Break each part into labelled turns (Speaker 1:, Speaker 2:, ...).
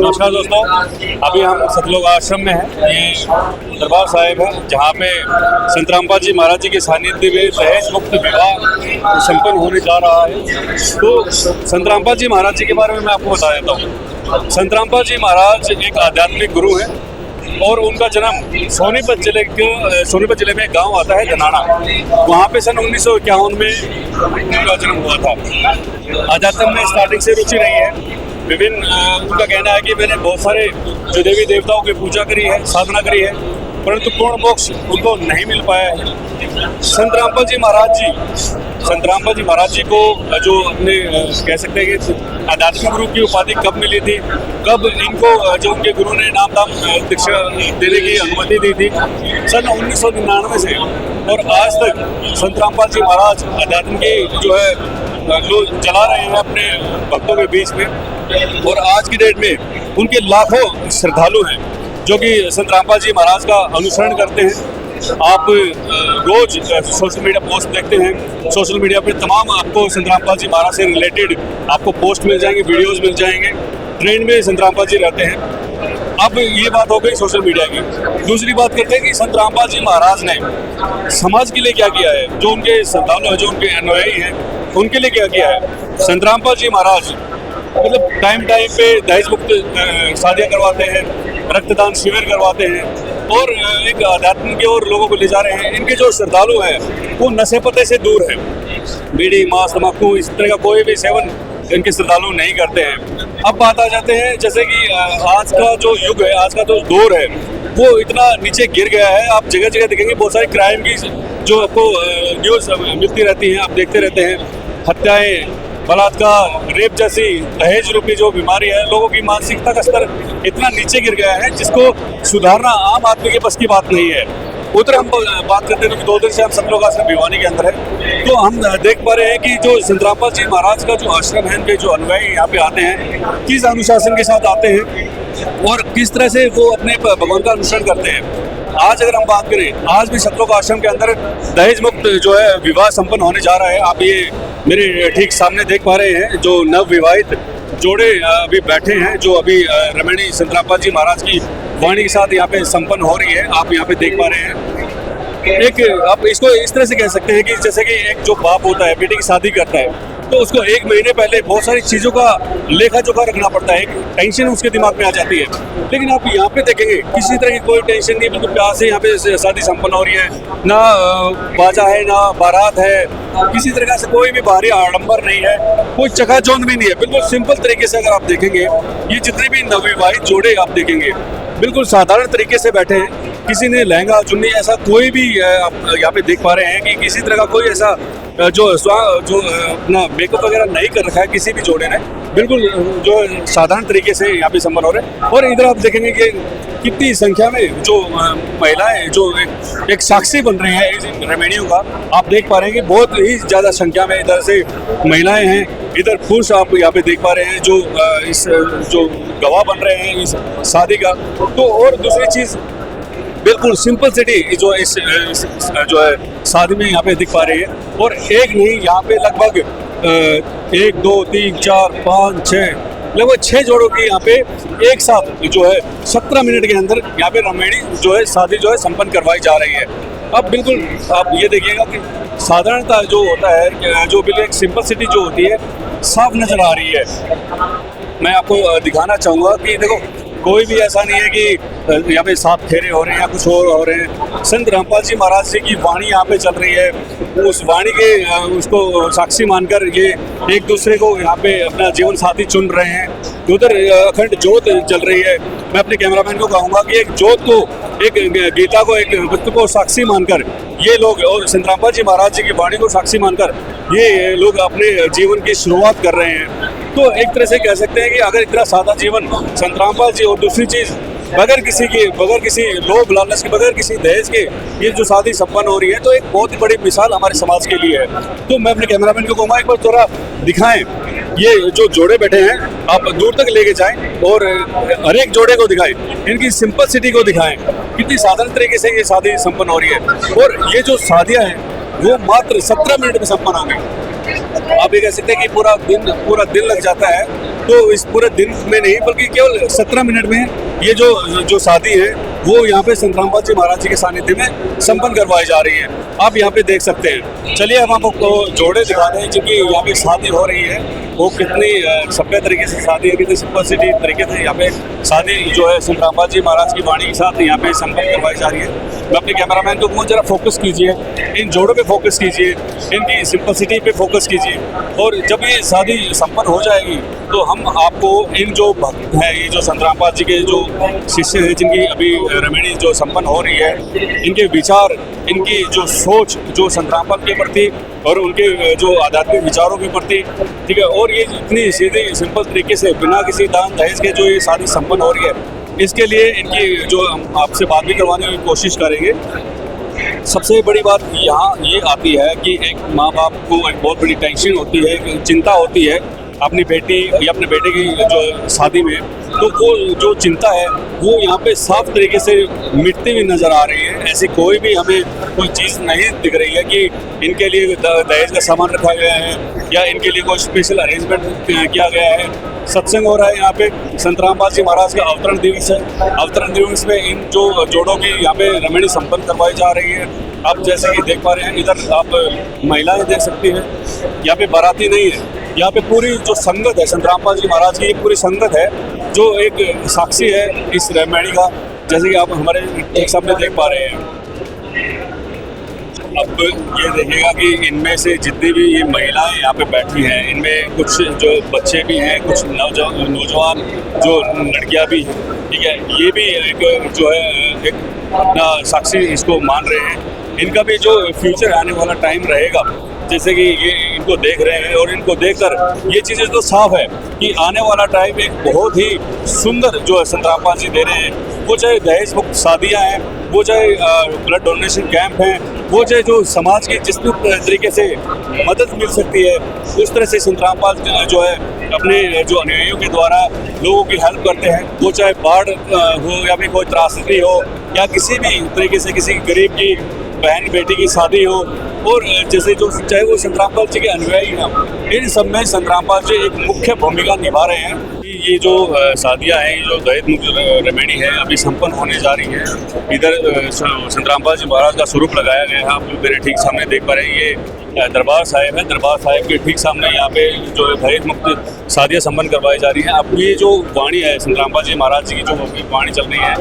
Speaker 1: नमस्कार दोस्तों, अभी हम सतलोक आश्रम में हैं। ये दरबार साहिब है जहाँ पे संत रामपाल जी महाराज जी के सानिध्य में दहेज मुक्त विवाह संपन्न होने जा रहा है। तो संत रामपाल जी महाराज जी के बारे में मैं आपको बता देता हूँ। संत रामपाल जी महाराज एक आध्यात्मिक गुरु हैं और उनका जन्म सोनीपत जिले में एक गांव आता है धनाना, वहाँ पे सन 1951 में उनका जन्म हुआ था। आध्यात्म में स्टार्टिंग से रुचि रही है। विभिन्न उनका कहना है कि मैंने बहुत सारे जो देवी देवताओं की पूजा करी है, साधना करी है, परंतु पूर्ण मोक्ष उनको नहीं मिल पाया है। संत रामपाल जी महाराज जी को जो अपने कह सकते हैं कि आध्यात्मिक गुरु की उपाधि कब मिली थी, कब इनको जो उनके गुरु ने नाम दीक्षा देने की अनुमति दी थी, सन 1999 से और आज तक संत रामपाल जी महाराज आध्यात्म की जो है लोग चला रहे हैं अपने भक्तों के बीच में। और आज की डेट में उनके लाखों श्रद्धालु हैं जो कि संत रामपाल जी महाराज का अनुसरण करते हैं। आप रोज सोशल मीडिया पोस्ट देखते हैं, सोशल मीडिया पे तमाम आपको संत रामपाल जी महाराज से रिलेटेड आपको पोस्ट मिल जाएंगे, वीडियोस मिल जाएंगे। ट्रेंड में संत रामपाल जी रहते हैं। अब ये बात हो गई सोशल मीडिया की। दूसरी बात करते हैं कि संत रामपाल जी महाराज ने समाज के लिए क्या किया है, जो उनके श्रद्धालु हैं, जो उनके अनुयायी हैं, उनके लिए क्या किया है। संत रामपाल जी महाराज मतलब टाइम पे दहेज मुक्त शादियाँ करवाते हैं, रक्तदान शिविर करवाते हैं और एक अध्यात्म की ओर लोगों को ले जा रहे हैं। इनके जो श्रद्धालु हैं वो नशे पते से दूर है, बीड़ी मांस तम्बाकू इस तरह का कोई भी सेवन इनके श्रद्धालु नहीं करते हैं। अब बात आ जाते हैं जैसे कि आज का जो युग है, आज का जो दौर है वो इतना नीचे गिर गया है। आप जगह जगह देखेंगे बहुत सारी क्राइम की जो आपको न्यूज़ मिलती रहती हैं, आप देखते रहते हैं। हत्याएं, बलात्कार, रेप जैसी दहेज रूपी जो बीमारी है, लोगों की मानसिकता का स्तर इतना नीचे गिर गया है जिसको सुधारना आम आदमी के बस की बात नहीं है। उधर हम बात करते हैं कि 2 दिन से हम सतलोक आश्रम भिवानी के अंदर है, तो हम देख पा रहे हैं कि जो संत रामपाल जी महाराज का जो आश्रम है, उनके जो अनुयायी यहाँ पे आते हैं, किस अनुशासन के साथ आते हैं और किस तरह से वो अपने भगवान का अनुसरण करते हैं। आज अगर हम बात करें, आज भी सतलोक आश्रम के अंदर दहेज मुक्त जो है विवाह संपन्न होने जा रहा है। आप ये मेरे ठीक सामने देख पा रहे हैं जो नव विवाहित जोड़े अभी बैठे हैं, जो अभी रमणी संत रामपाल जी महाराज की वाणी के साथ यहाँ पे संपन्न हो रही है। आप यहाँ पे देख पा रहे हैं। एक आप इसको इस तरह से कह सकते हैं कि जैसे कि एक जो बाप होता है बेटी की शादी करता है तो उसको 1 महीने पहले बहुत सारी चीज़ों का लेखा जोखा रखना पड़ता है, एक टेंशन उसके दिमाग में आ जाती है। लेकिन आप यहाँ पे देखेंगे किसी तरह की कोई टेंशन नहीं, बिल्कुल प्यार से यहाँ पे शादी संपन्न हो रही है। ना बाजा है, ना बारात है, किसी तरह से कोई भी बाहरी आडंबर नहीं है, कोई चकाचौंध भी नहीं है। बिल्कुल सिंपल तरीके से अगर आप देखेंगे, ये जितने भी नवविवाहित जोड़े आप देखेंगे बिल्कुल साधारण तरीके से बैठे हैं। किसी ने लहंगा चुन्नी ऐसा कोई भी आप यहाँ पे देख पा रहे हैं कि किसी तरह का कोई ऐसा जो अपना मेकअप वगैरह नहीं कर रखा है किसी भी जोड़े ने। बिल्कुल जो साधारण तरीके से यहाँ पे संपन्न हो रहे हैं। और इधर आप देखेंगे कि कितनी संख्या में जो महिलाएं जो एक साक्षी बन रही हैं इन रेमेडियों का, आप देख पा रहे हैं कि बहुत ही ज़्यादा संख्या में इधर से महिलाएं हैं, इधर पुरुष आप यहाँ पे देख पा रहे हैं जो इस जो गवाह बन रहे हैं इस शादी का। तो और दूसरी चीज़ बिल्कुल सिंपल सिटी जो इस जो है शादी में यहाँ पे दिख पा रही है। और एक नहीं, यहाँ पे लगभग 1 2 3 4 5 6 लगभग 6 जोड़ों की यहाँ पे एक साथ जो है 17 मिनट के अंदर यहाँ पे रमेणी जो है शादी जो है संपन्न करवाई जा रही है। अब बिल्कुल आप ये देखिएगा कि साधारणता जो होता है, जो बिल्कुल एक सिंपल सिटी जो होती है साफ नजर आ रही है। मैं आपको दिखाना चाहूँगा कि देखो कोई भी ऐसा नहीं है कि यहाँ पे 7 फेरे हो रहे हैं या कुछ और हो रहे हैं। संत रामपाल जी महाराज जी की वाणी यहाँ पे चल रही है। उस वाणी के उसको साक्षी मानकर ये एक दूसरे को यहाँ पे अपना जीवन साथी चुन रहे हैं। उधर अखंड ज्योत जल रही है। मैं अपने कैमरामैन को कहूँगा कि एक ज्योत को, एक गीता को, एक वस्तु को साक्षी मानकर ये लोग और संत रामपाल जी महाराज जी की वाणी को साक्षी मानकर ये लोग अपने जीवन की शुरुआत कर रहे हैं। तो एक तरह से कह सकते हैं कि अगर इतना सादा जीवन संत रामपाल जी, और दूसरी चीज़ बगैर किसी लोभ लालच के, बगैर किसी दहेज के ये जो शादी संपन्न हो रही है, तो एक बहुत ही बड़ी मिसाल हमारे समाज के लिए है। तो मैं अपने कैमरामैन को कहूँगा एक बार थोड़ा दिखाएं, ये जो जोड़े बैठे हैं आप दूर तक लेके जाएं और हर एक जोड़े को दिखाएं, इनकी सिंपल सिटी को दिखाएं, कितनी साधारण तरीके से ये शादी संपन्न हो रही है। और ये जो शादियाँ हैं वो मात्र 17 मिनट में संपन्न होंगी। आप ये कह सकते हैं कि पूरा दिन लग जाता है। तो इस पूरे दिन में नहीं बल्कि केवल 17 मिनट में ये जो शादी है वो यहाँ पे संत रामपाल जी महाराज जी के सानिध्य में संपन्न करवाई जा रही है। आप यहाँ पे देख सकते हैं। चलिए हम आपको जोड़े दिखाते हैं जिनकी यहाँ पे शादी हो रही है, वो कितनी सभ्य तरीके से शादी है, कितनी सिंपलिसिटी तरीके से यहाँ पे शादी जो है संत रामपाल जी महाराज की वाणी के साथ यहाँ पे संपन्न करवाई जा रही है। मैं अपने कैमरामैन को जरा फोकस कीजिए, इन जोड़ों पे फोकस कीजिए, इनकी सिंपलिसिटी पे फोकस कीजिए। और जब ये शादी संपन्न हो जाएगी तो हम आपको इन जो भक्त हैं, ये जो संत रामपाल जी के जो शिष्य हैं जिनकी अभी रमणी जो संपन्न हो रही है, इनके विचार, इनकी जो सोच जो संत रामपाल के प्रति और उनके जो आध्यात्मिक विचारों के प्रति, ठीक है, और ये इतनी सीधी सिंपल तरीके से बिना किसी दान दहेज के जो ये शादी संपन्न हो रही है, इसके लिए इनकी जो हम आपसे बात भी करवाने की कोशिश करेंगे। सबसे बड़ी बात यहाँ ये आती है कि एक माँ बाप को एक बहुत बड़ी टेंशन होती है, चिंता होती है अपनी बेटी या अपने बेटे की जो शादी में, तो वो जो चिंता है वो यहाँ पे साफ तरीके से मिटती हुई नज़र आ रही है। ऐसी कोई भी हमें कोई चीज़ नहीं दिख रही है कि इनके लिए दहेज का सामान रखा गया है या इनके लिए कोई स्पेशल अरेंजमेंट किया गया है। सत्संग हो रहा है यहाँ पे, संत रामपाल जी महाराज का अवतरण दिवस है। अवतरण दिवस में इन जो जोड़ों की यहाँ पे रमणी संपन्न करवाई जा रही है। आप जैसे कि देख पा रहे हैं, इधर आप महिलाएं देख सकती हैं, यहाँ पे बाराती नहीं है, यहाँ पे पूरी जो संगत है संत रामपाल जी महाराज की, पूरी संगत है जो एक साक्षी है इस रमणी का, जैसे कि आप हमारे एक सामने देख पा रहे हैं। अब ये देखिएगा कि इनमें से जितनी भी ये महिलाएं यहाँ पे बैठी हैं, इनमें कुछ जो बच्चे भी हैं, कुछ नौजवान जो लड़कियां भी हैं, ठीक है, ये भी एक जो है एक अपना साक्षी इसको मान रहे हैं। इनका भी जो फ्यूचर आने वाला टाइम रहेगा, जैसे कि ये इनको देख रहे हैं और इनको देखकर ये चीज़ें तो साफ है कि आने वाला टाइम एक बहुत ही सुंदर जो है संत रामपाल जी दे रहे हैं। वो चाहे दहेज मुक्त शादियाँ हैं, वो चाहे ब्लड डोनेशन कैंप हैं, वो चाहे जो समाज की जिस तरीके से मदद मिल सकती है उस तरह से संत रामपाल जो है अपने जो अनुयायियों के द्वारा लोगों की हेल्प करते हैं। वो चाहे बाढ़ हो या फिर कोई त्रासदी हो या किसी भी तरीके से किसी गरीब की बहन बेटी की शादी हो, और जैसे जो चाहे वो संत रामपाल जी के अनुयायी हैं, इन सब में संत रामपाल जी एक मुख्य भूमिका निभा रहे हैं। ये जो शादियाँ हैं, जो दहेज मुक्त रमणी है, अभी संपन्न होने जा रही है। इधर संत रामपाल जी महाराज का स्वरूप लगाया गया है, आप मेरे ठीक सामने देख पा रहे हैं। ये दरबार साहिब है, दरबार साहिब के ठीक सामने यहाँ पे जो दहेज मुक्त शादियाँ संपन्न करवाई जा रही हैं। अब ये जो वाणी है संत रामपाल जी महाराज जी की जो वाणी चल रही है,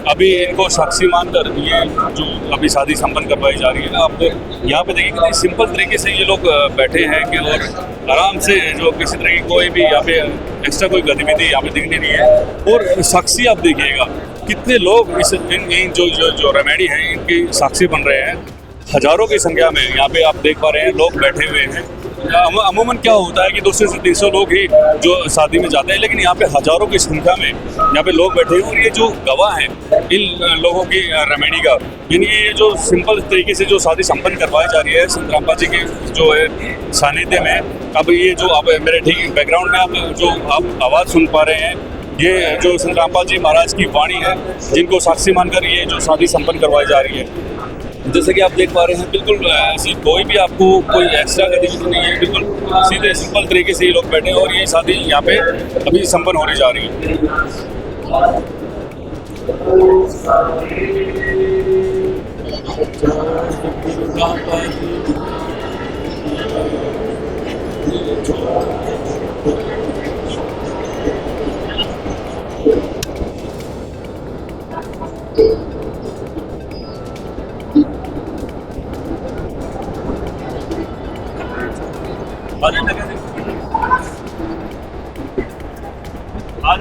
Speaker 1: अभी इनको साक्षी मानकर ये जो अभी शादी संपन्न करवाई जा रही है। आप यहाँ पे देखिए कितनी सिंपल तरीके से ये लोग बैठे हैं कि और आराम से जो किसी तरह की कोई भी यहाँ पे एक्स्ट्रा कोई गतिविधि यहाँ पे दिख नहीं रही है। और साक्षी आप देखिएगा कितने लोग इस इन जो रमणी है इनकी साक्षी बन रहे हैं। हजारों की संख्या में यहाँ पे आप देख पा रहे हैं लोग बैठे हुए हैं। अमूमन क्या होता है कि 200 से 300 लोग ही जो शादी में जाते हैं, लेकिन यहाँ पे हजारों की संख्या में यहाँ पे लोग बैठे हैं। और ये जो गवाह हैं इन लोगों की रमणी का, यानी ये जो सिंपल तरीके से जो शादी संपन्न करवाई जा रही है संत रामपाल जी के जो है सानिध्य में। अब ये जो आप मेरे ठीक बैकग्राउंड में आप आवाज़ सुन पा रहे हैं, ये जो संत रामपाल जी महाराज की वाणी है, जिनको साक्षी मानकर ये जो शादी संपन्न करवाई जा रही है। जैसे कि आप देख पा रहे हैं, बिल्कुल ऐसी कोई भी आपको कोई एक्स्ट्रा गतिविधि नहीं है, बिल्कुल सीधे सिंपल तरीके से ये लोग बैठे हैं और ये शादी यहाँ पे अभी संपन्न होने जा रही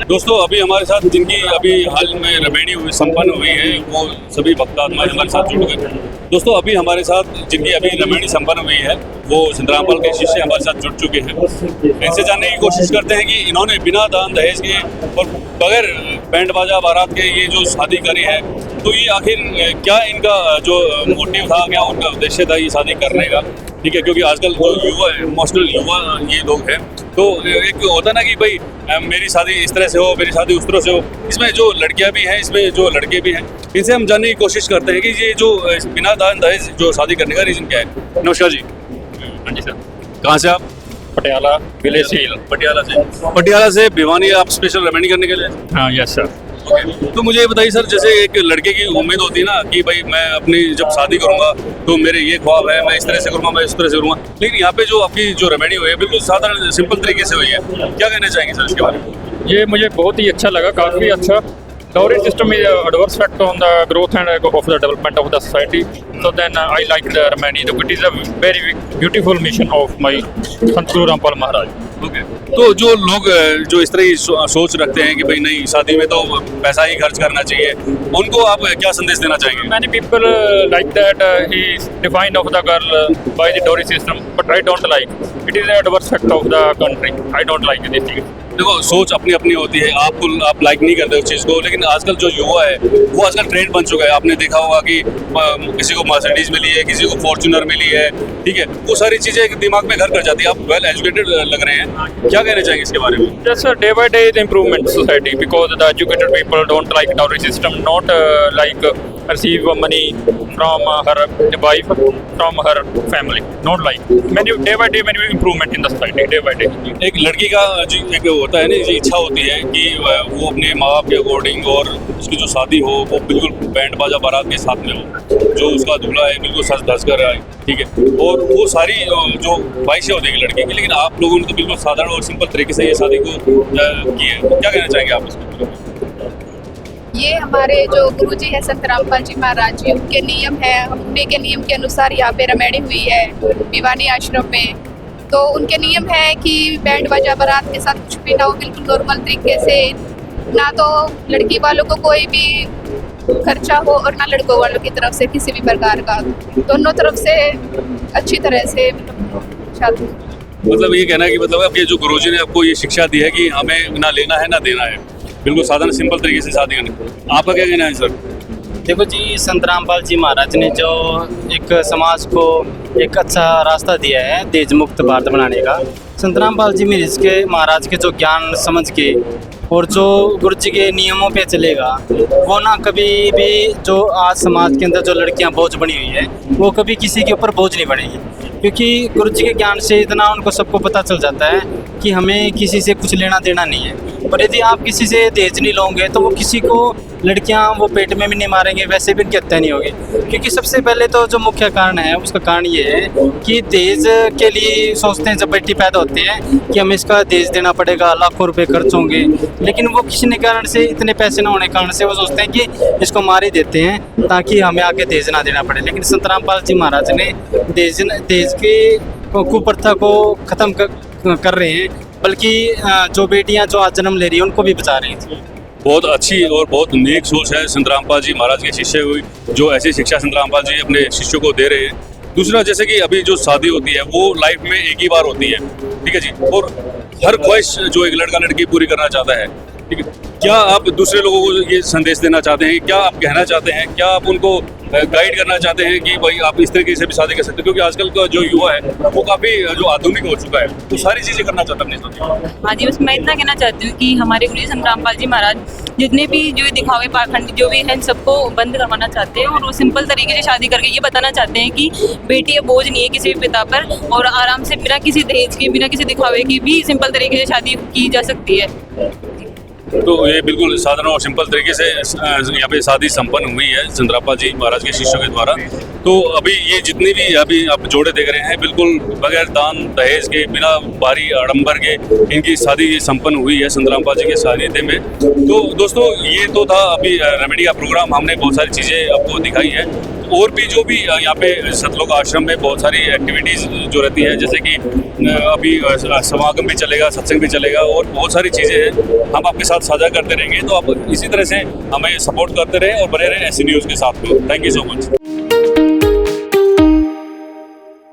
Speaker 1: दोस्तों, अभी हमारे साथ जिनकी अभी हाल में रमणी संपन्न हुई है वो सभी भक्त हमारे साथ जुड़ गए। दोस्तों, अभी हमारे साथ जिनकी अभी रमणी संपन्न हुई है वो संत रामपाल के शिष्य हमारे साथ जुड़ चुके हैं। इनसे जानने की कोशिश करते हैं कि इन्होंने बिना दान दहेज के और बगैर बैंड बाजा बारात के ये जो शादी करी है, तो ये आखिर क्या इनका जो मोटिव था, क्या उनका उद्देश्य था ये शादी करने का, ठीक है। क्योंकि आजकल जो युवा इमोशनल युवा ये लोग हैं, तो एक होता ना कि भाई मेरी शादी इस तरह से हो, मेरी शादी उस तरह से हो। इसमें जो लड़कियां भी हैं, इसमें जो लड़के भी हैं, इनसे हम जानने की कोशिश करते हैं कि ये जो बिना दान दहेज जो शादी करने का रीज़न क्या है। नमस्कार जी।
Speaker 2: हाँ जी सर।
Speaker 1: कहाँ से आप?
Speaker 2: पटियाला विलेज हिल।
Speaker 1: पटियाला से भिवानी आप स्पेशल रेमेडी करने के लिए?
Speaker 2: हाँ यस सर।
Speaker 1: ओके। तो मुझे ये बताइए सर, जैसे एक लड़के की उम्मीद होती है ना कि भाई मैं अपनी जब शादी करूंगा तो मेरे ये ख्वाब है, मैं इस तरह से करूंगा, मैं इस तरह से करूंगा, लेकिन यहाँ पे जो आपकी जो रेमेडी हुई है बिल्कुल साधारण सिंपल तरीके से हुई है, क्या कहना चाहेंगे सर इसके बारे में?
Speaker 2: ये मुझे बहुत ही अच्छा लगा, काफ़ी अच्छा। Dowry system is adverse effect on the growth and of the development of the society. So then I like the remedy. So it is a very beautiful mission of my Sant Guru Rampal Maharaj.
Speaker 1: Okay. तो जो लोग जो इस तरह की सोच रखते हैं कि भाई नहीं शादी में तो पैसा ही खर्च करना चाहिए, उनको आप क्या संदेश देना चाहेंगे?
Speaker 2: Many people like that he is defined of the girl by the dowry system, but I don't like. It is an adverse effect of the country. I don't like this thing.
Speaker 1: देखो सोच अपनी अपनी होती है, आप like नहीं करते उस चीज़ को, लेकिन आजकल जो युवा है वो आजकल ट्रेंड बन चुका है। आपने देखा होगा कि किसी को मर्सिडीज मिली है, किसी को फॉर्च्यूनर मिली है, ठीक है, वो सारी चीज़ें दिमाग में घर कर जाती है। आप वेल एजुकेटेड लग रहे हैं, क्या कहना चाहेंगे इसके बारे में?
Speaker 2: Yes, sir. Day by day is improvement society because the educated people don't like dowry system, not like receive money from her wife, from her family, not like. Many day by day many improvement in the society day by day.
Speaker 1: एक लड़की का जी एक होता है ना, ये इच्छा होती है कि वो अपने माँ बाप के अकॉर्डिंग और उसकी जो शादी हो वो बिल्कुल बैंड बाजा बारात के साथ में हो, जो उसका दूल्हा है बिल्कुल सज धज कर आए, ठीक है, और वो सारी जो ख्वाहिशें होती है लड़के की, लेकिन आप लोगों ने तो बिल्कुल साधारण और सिंपल तरीके से ये शादी को की है, क्या कहना चाहेंगे आप इसको?
Speaker 3: ये हमारे जो गुरुजी है संत रामपाल जी महाराज जी, उनके नियम है, उन्हीं के नियम के अनुसार यहाँ पे रेमेडी हुई है भिवानी आश्रम में। तो उनके नियम है कि बैंड बाजा बारात के साथ कुछ भी ना हो, बिल्कुल नॉर्मल तरीके से, ना तो लड़की वालों को कोई भी खर्चा हो और ना लड़कों वालों की तरफ से किसी भी प्रकार का, दोनों तरफ से अच्छी तरह से शादी।
Speaker 1: मतलब ये कहना है कि मतलब आपके जो गुरुजी ने आपको ये शिक्षा दी है कि हमें ना लेना है ना देना है, बिल्कुल साधारण सिंपल तरीके से शादी करनी। आपका क्या कहना है सर?
Speaker 4: देखो जी, संत रामपाल जी महाराज ने जो एक समाज को एक अच्छा रास्ता दिया है दहेज मुक्त भारत बनाने का, संत रामपाल जी महाराज के जो ज्ञान समझ के और जो गुरु जी के नियमों पे चलेगा, वो ना कभी भी जो आज समाज के अंदर जो लड़कियां बोझ बनी हुई है वो कभी किसी के ऊपर बोझ नहीं बनेगी, क्योंकि गुरु जी के ज्ञान से इतना उनको सबको पता चल जाता है कि हमें किसी से कुछ लेना देना नहीं है। और यदि आप किसी से दहेज नहीं लोगे तो वो किसी को लड़कियां वो पेट में भी नहीं मारेंगे, वैसे भी उनकी हत्या नहीं होगी। क्योंकि सबसे पहले तो जो मुख्य कारण है उसका कारण ये है कि दहेज के लिए सोचते हैं, जब बेटी पैदा होते हैं कि हमें इसका दहेज देना पड़ेगा, लाखों रुपए खर्च होंगे, लेकिन वो किसी ने कारण से इतने पैसे ना होने के कारण से वो सोचते हैं कि इसको मार ही देते हैं ताकि हमें आगे दहेज ना देना पड़े। लेकिन संत रामपाल जी महाराज ने दहेज की कुप्रथा को ख़त्म कर रहे हैं, बल्कि जो बेटियां जो आज जन्म ले रही हैं उनको भी बचा रही थी।
Speaker 1: बहुत अच्छी और बहुत नेक सोच है संत रामपाल जी महाराज के शिष्य हुई, जो ऐसी शिक्षा संत रामपाल जी अपने शिष्यों को दे रहे हैं। दूसरा, जैसे कि अभी जो शादी होती है वो लाइफ में एक ही बार होती है, ठीक है जी, और हर ख्वाहिश जो एक लड़का लड़की पूरी करना चाहता है, ठीक है, क्या आप दूसरे लोगों को ये संदेश देना चाहते हैं, क्या आप कहना चाहते हैं, क्या आप उनको गाइड करना चाहते हैं कि भाई आप इस तरीके से भी शादी कर सकते हैं? क्योंकि आजकल का जो युवा है वो काफ़ी जो आधुनिक हो चुका है, तो सारी चीज़ें करना चाहता है अपनी शादी।
Speaker 5: हाँ जी, बस मैं इतना कहना चाहती हूँ कि हमारे गुरु संत रामपाल जी महाराज जितने भी जो दिखावे पाखंड जो भी हैं सबको बंद करवाना चाहते हैं, और वो सिंपल तरीके से शादी करके ये बताना चाहते हैं कि बेटी बोझ नहीं है किसी भी पिता पर, और आराम से बिना किसी दहेज के, बिना किसी दिखावे की भी सिंपल तरीके से शादी की जा सकती है।
Speaker 1: तो ये बिल्कुल साधारण और सिंपल तरीके से यहाँ पे शादी संपन्न हुई है संत रामपाल जी महाराज के शिष्यों के द्वारा। तो अभी ये जितनी भी अभी आप जोड़े देख रहे हैं बिल्कुल बगैर दान दहेज के, बिना भारी आडंबर के इनकी शादी संपन्न हुई है संत रामपाल जी के सानिध्य में। तो दोस्तों ये तो था अभी रेमेडी का प्रोग्राम, हमने बहुत सारी चीज़ें आपको दिखाई है। और भी जो भी यहाँ पे सतलोक आश्रम में बहुत सारी एक्टिविटीज़ जो रहती है, जैसे कि अभी समागम भी चलेगा, सत्संग भी चलेगा, और बहुत सारी चीज़ें हैं हम आपके साथ साझा करते रहेंगे। तो आप इसी तरह से हमें सपोर्ट करते रहें और बने रहें ऐसी न्यूज़ के साथ में। Thank you so much.